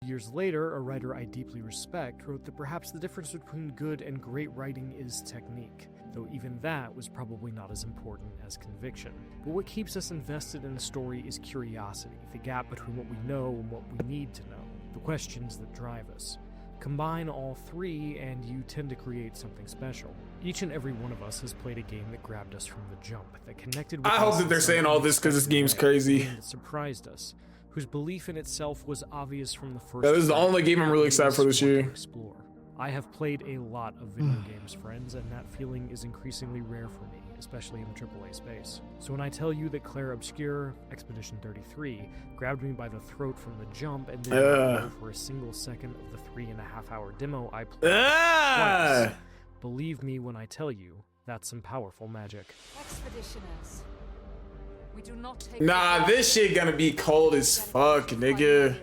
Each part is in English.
Years later, a writer I deeply respect wrote that perhaps the difference between good and great writing is technique, though even that was probably not as important as conviction. But what keeps us invested in a story is curiosity, the gap between what we know and what we need to know, the questions that drive us. Combine all three, and you tend to create something special. Each and every one of us has played a game that grabbed us from the jump, that connected with us. I hope that they're saying all this because this game's crazy. That surprised us, whose belief in itself was obvious from the first. This is the only game I'm really excited for this year. Explore. I have played a lot of video games, friends, and that feeling is increasingly rare for me, especially in the AAA space. So when I tell you that Clair Obscur, Expedition 33, grabbed me by the throat from the jump and didn't go for a single second of the 3.5-hour demo I played twice, believe me when I tell you, that's some powerful magic. Expeditioners. We do not take this shit gonna be cold as fuck, nigga.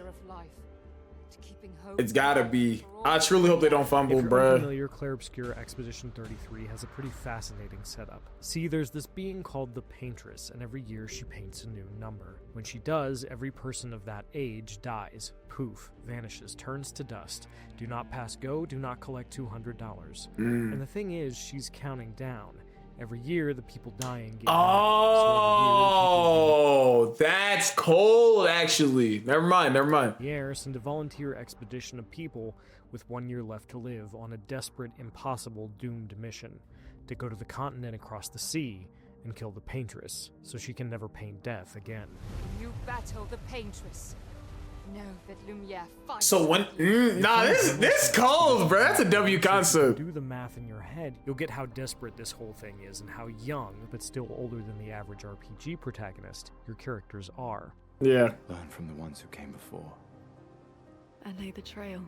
It's gotta be. I truly hope they don't fumble, if you're bruh. Unfamiliar, Clair Obscur Expedition 33 has a pretty fascinating setup. See, there's this being called the Paintress, and every year she paints a new number. When she does, every person of that age dies. Poof, vanishes, turns to dust. Do not pass go, do not collect $200. And the thing is, she's counting down. Every year, the people dying get oh, that's cold, actually. Never mind. Yeah, send a volunteer expedition of people with 1 year left to live on a desperate, impossible, doomed mission to go to the continent across the sea and kill the Paintress so she can never paint death again. You battle the Paintress. Know that Lumiere fights. So when this cold, bro. That's a W concept. Do the math in your head, you'll get how desperate this whole thing is and how young, but still older than the average RPG protagonist, your characters are. Yeah. Learn from the ones who came before. And lay the trail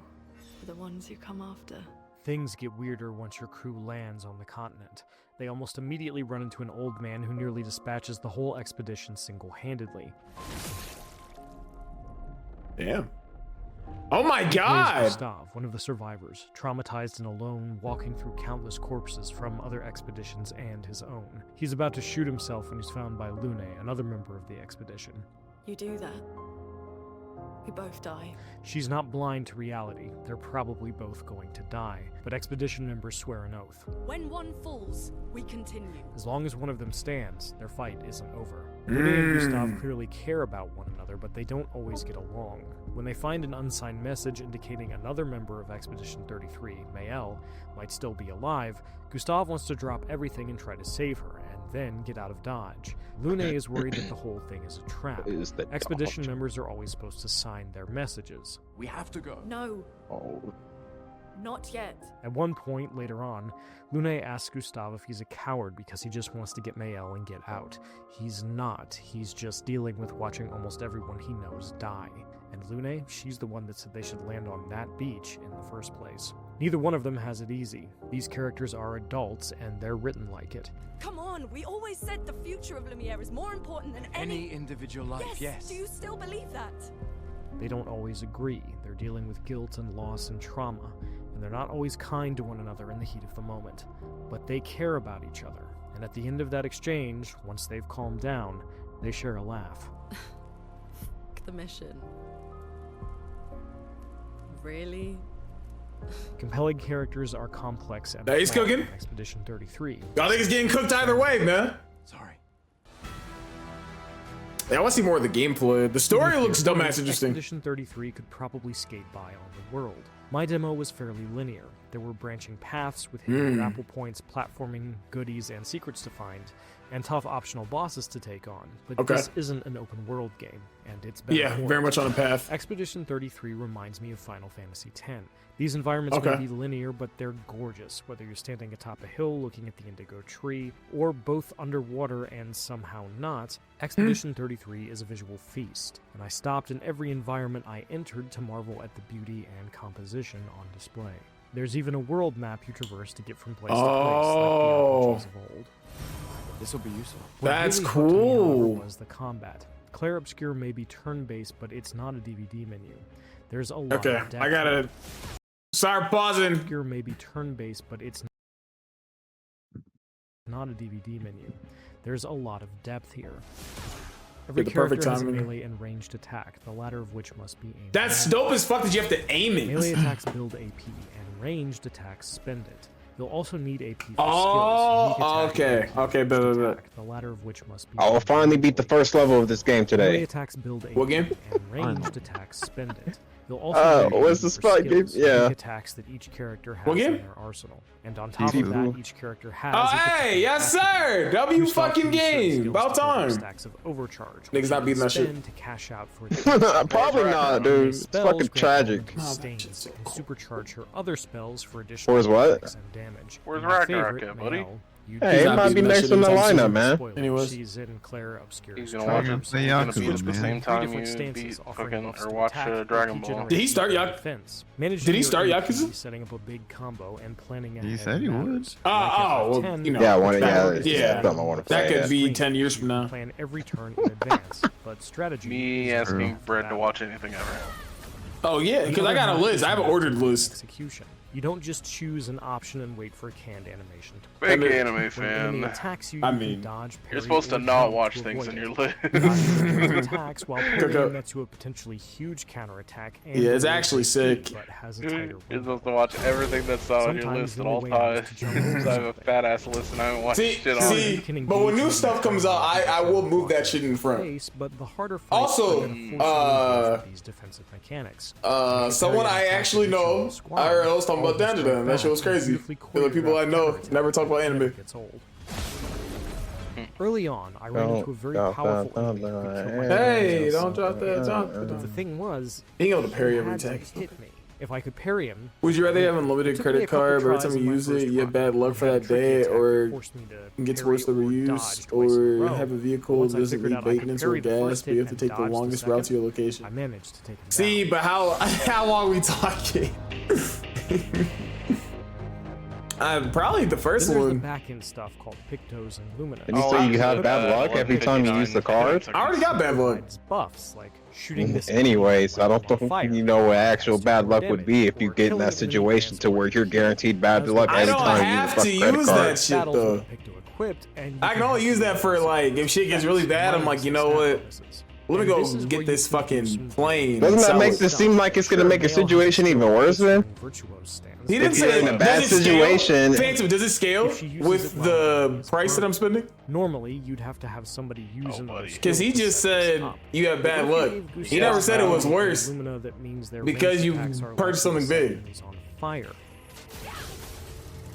for the ones who come after. Things get weirder once your crew lands on the continent. They almost immediately run into an old man who nearly dispatches the whole expedition single-handedly. Damn. Oh my god! Here's Gustav, one of the survivors, traumatized and alone, walking through countless corpses from other expeditions and his own. He's about to shoot himself when he's found by Lune, another member of the expedition. You do that, we both die. She's not blind to reality. They're probably both going to die, but expedition members swear an oath. When one falls, we continue. As long as one of them stands, their fight isn't over. Lune and Gustav clearly care about one another, but they don't always get along. When they find an unsigned message indicating another member of Expedition 33, Mael, might still be alive, Gustav wants to drop everything and try to save her, and then get out of Dodge. Lune is worried that the whole thing is a trap. Expedition members are always supposed to sign their messages. We have to go. No. Oh. Not yet. At one point, later on, Lune asks Gustav if he's a coward because he just wants to get Mael and get out. He's not. He's just dealing with watching almost everyone he knows die. And Lune, she's the one that said they should land on that beach in the first place. Neither one of them has it easy. These characters are adults, and they're written like it. Come on, we always said the future of Lumiere is more important than any individual life, yes. Do you still believe that? They don't always agree. They're dealing with guilt and loss and trauma, and they're not always kind to one another in the heat of the moment. But they care about each other, and at the end of that exchange, once they've calmed down, they share a laugh. The mission. Really? Compelling characters are complex and he's cooking. Expedition 33. I think it's getting cooked either way, man. Sorry. Yeah, I want to see more of the gameplay. The story looks dumbass interesting. Expedition 33 could probably skate by on the world. My demo was fairly linear. There were branching paths with hidden grapple points, platforming, goodies, and secrets to find, and tough optional bosses to take on. But this isn't an open world game, and it's better very much on a path. Expedition 33 reminds me of Final Fantasy X. These environments may be linear, but they're gorgeous, whether you're standing atop a hill looking at the indigo tree, or both underwater and somehow not. Expedition 33 is a visual feast, and I stopped in every environment I entered to marvel at the beauty and composition on display. There's even a world map you traverse to get from place to place, like the RPGs of old. This will be useful. That's what really hooked me, cool. however, was the combat. Clair Obscur may be turn-based, but it's not a DVD menu. There's a lot of depth. I gotta start pausing. Obscur may be turn-based, but it's not a DVD menu. There's a lot of depth here. Every Get the perfect character has a timing. melee and ranged attack, the latter of which must be aimed. That's dope as fuck that you have to aim Melee it. attacks build AP, and ranged attacks spend it. You'll also need AP for Oh, skills. Unique attack, okay, and bet. attack, the latter of which must be. I will finally beat the first level of this game Melee today. attacks build AP, What game? and ranged attacks spend it. You'll also need what's AP the for spot game? skills, Yeah. unique attacks that each character has What in game? their arsenal. And on top of Easy. that, each character has. Oh, a hey, particular yes, attribute. sir. W Use slots fucking to use certain game. skills About to trigger time. Stacks of overcharge. Niggas which not you beating that shit. spend to cash out for the Probably not, dude. It's Spells fucking grant tragic. element sustains and supercharge her other spells for Where's additional what? effects and damage. Where's My Ragnarok favorite, at, buddy? Mayhel, you Hey, He's it not might be beating that next shit in the anytime lineup, soon. man. Spoilers, Anyways. she's in Clair Obscur's He's gonna trials. watch it. Play He's gonna Yakuza, beat it at the man. same time Three different you stances beat offering fucking buffs or to watch attack, Dragon AP Ball. Did he start generation, and Yak- defense. Managing Did he your start AP, Yakuza? setting up a big combo and planning He ahead said he would. matters. Oh, Like well, FF10, you know. Yeah, Yeah. something I want to That play. could be 10 years from now. Plan every turn in advance, but strategy. Me is asking important for Brad to battle. watch anything ever. Oh, yeah, because I got a list. I have an ordered list. Execution. You don't just choose an option and wait for a canned animation to Big When anime When an enemy fan. attacks you, I you mean, can dodge, parry, You're supposed to or not jump watch to things avoid in your it. list. Dodging attacks while Cook parrying up. lets you a potentially huge counterattack. And Yeah, it's avoid actually it, sick. But has a tighter You're window. supposed to watch everything that's on your Sometimes list the at only all way out is times. to jump over I have a something. fat ass list and I haven't watched See, shit on see, it. but when new stuff comes out, I will move that shit in front. Face, but the harder fights Also, are gonna force you to go for these defensive mechanics. Someone I actually know, I heard I was talking about Dandadan. That shit was crazy. The people I know never talk about anime. Gets old. Early on, I ran into a very powerful enemy who could kill my Hey, enemies. don't drop that. But the thing was, Being able to parry he every had to attack. hit me. If I could parry him, Would you rather have unlimited took me a credit couple card, but every tries time in you my use first it, you have run. bad luck for Had a that tricky day, attack or forced me to it gets parry worse the or reuse, dodge twice in a or row. have a vehicle Once that I doesn't figured need out I could maintenance or parry the gas, first but you have hit to and take the dodge the longest route to second, your location. I managed to take him See, down. but how long we talking? Probably the first Then there's the one. back-end stuff called Pictos and Lumina. Did you Oh, say you I have put, bad luck every time you use the card? I already got bad luck. Provides buffs like shooting this Anyways, I don't on think fire, you know what actual does bad more luck would damage, be if you or get in killing that an enemy situation against to where you're guaranteed bad luck I every don't time you have use a to fucking credit use card. that shit Battles though. with Picto equipped, and you I can only have use that for like if shit gets really bad. I'm like, you know what? Let me go get this fucking plane. Doesn't and that sell make it. this seem like it's gonna make your situation even worse, man? He didn't If you're say in a bad does it scale? situation- Phantom, does it scale If she uses with it well, the it's price that I'm spending? Normally, you'd have to have somebody using buddy. those Because he skills to just set this said up. you have bad If you luck. gave He never said it was Gustavo worse. Lumina, that means their because ranged you attacks are purchased likely to something set big. enemies on fire.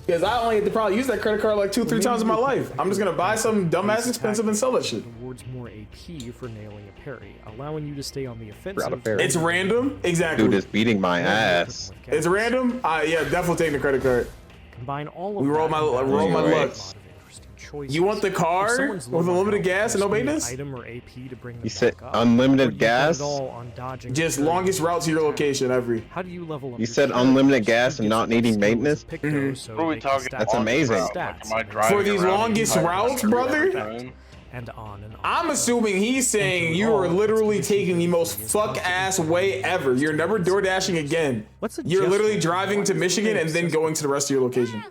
Because I only had to probably use that credit card like 2-3 times in my life. I'm just gonna buy something dumbass expensive and sell that shit. Awards more AP for nailing a parry, allowing you to stay on the offensive. Forgot a parry. It's random? Exactly. Dude is beating my ass. It's random? Yeah, definitely taking the credit card. Combine all of We roll that my- and balance roll my a lot luck. of interesting choices. You want the If car someone's with low on unlimited health, gas and no just need an maintenance? item or AP to bring them You said back up. unlimited Or do you bet gas? it all on dodging Just parrying longest route to your attacks? location every. How do you level up You your said characters? unlimited gas Who and gets not what needing skills maintenance? Picto Mhm. so What are we they can talking stack That's up amazing. their Like, stats am I and driving For these around longest in routes, Thailand brother? every time? and on and on. I'm assuming he's saying you are literally taking the most fuck ass way ever. You're never door dashing again. Let's You're adjust literally it. driving to Michigan and then going to the rest of your location.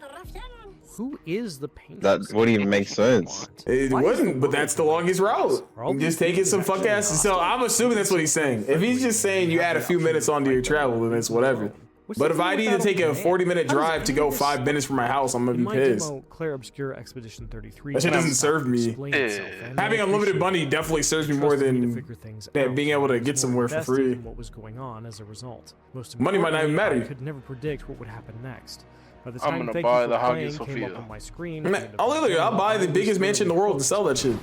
Who is the painter? That wouldn't even make sense. It wouldn't, but that's the longest route. You just taking some fuck ass. So I'm assuming that's what he's saying. If he's just saying you add a few minutes onto your travel, then it's whatever. But if I need to take a 40-minute drive to go 5 minutes from my house, I'm gonna In be my pissed. demo, Clair Obscur Expedition 33. That shit doesn't serve me. explain itself, and I Having unlimited appreciate money it. definitely serves me more Trusted me to than figure things that out, being able to and I get was somewhere for invested free. in what was going on as a result. Most Money might not even importantly, matter. I could never predict what would happen next. By the I'm time gonna Thank buy You the for Hagia Playing came Sophia. up on my screen, Man, at the end of I'll the literally, I'll demo, buy I the was biggest mansion in the world to close sell that shit.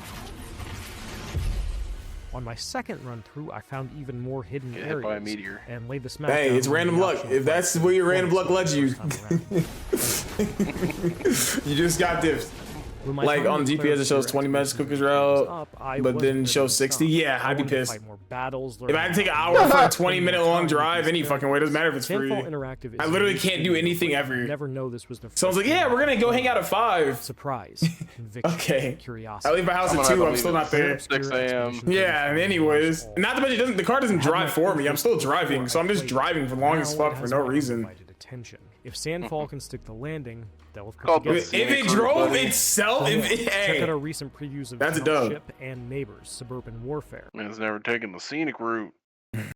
On my second run through, I found even more hidden Get hit areas by a meteor. and laid the smack. Hey, down it's on the random luck. optional If that's fight where your random luck performance led you. the first time around. You just got diffed. When my Like time on with GPS Clair it shows Obscur 20 minutes Expedition cookies 33 was route, up, I but wasn't then ready show to 60. stop. Yeah, I I'd be wanted to pissed. fight more battles, If I had to take an hour for a 20-minute long drive, any fucking way, doesn't matter if it's free. Tenfold Interactive is I literally unique can't in do that anything you ever. Never know this was the Someone's like, yeah, we're gonna go hang out at 5. surprise, conviction, Okay. curiosity. I leave my house I'm at gonna 2. have I'm to still leave not at there. 6 a.m. Yeah, and anyways, not to mention the car doesn't drive for me. I'm still driving, so I'm just driving for long as fuck for no reason. attention. If Sandfall can stick the landing, they'll have put Called together. If it drove itself, Check out our recent previews of That's a dub. Township and Neighbors, Suburban Warfare. Man's never taken the scenic route.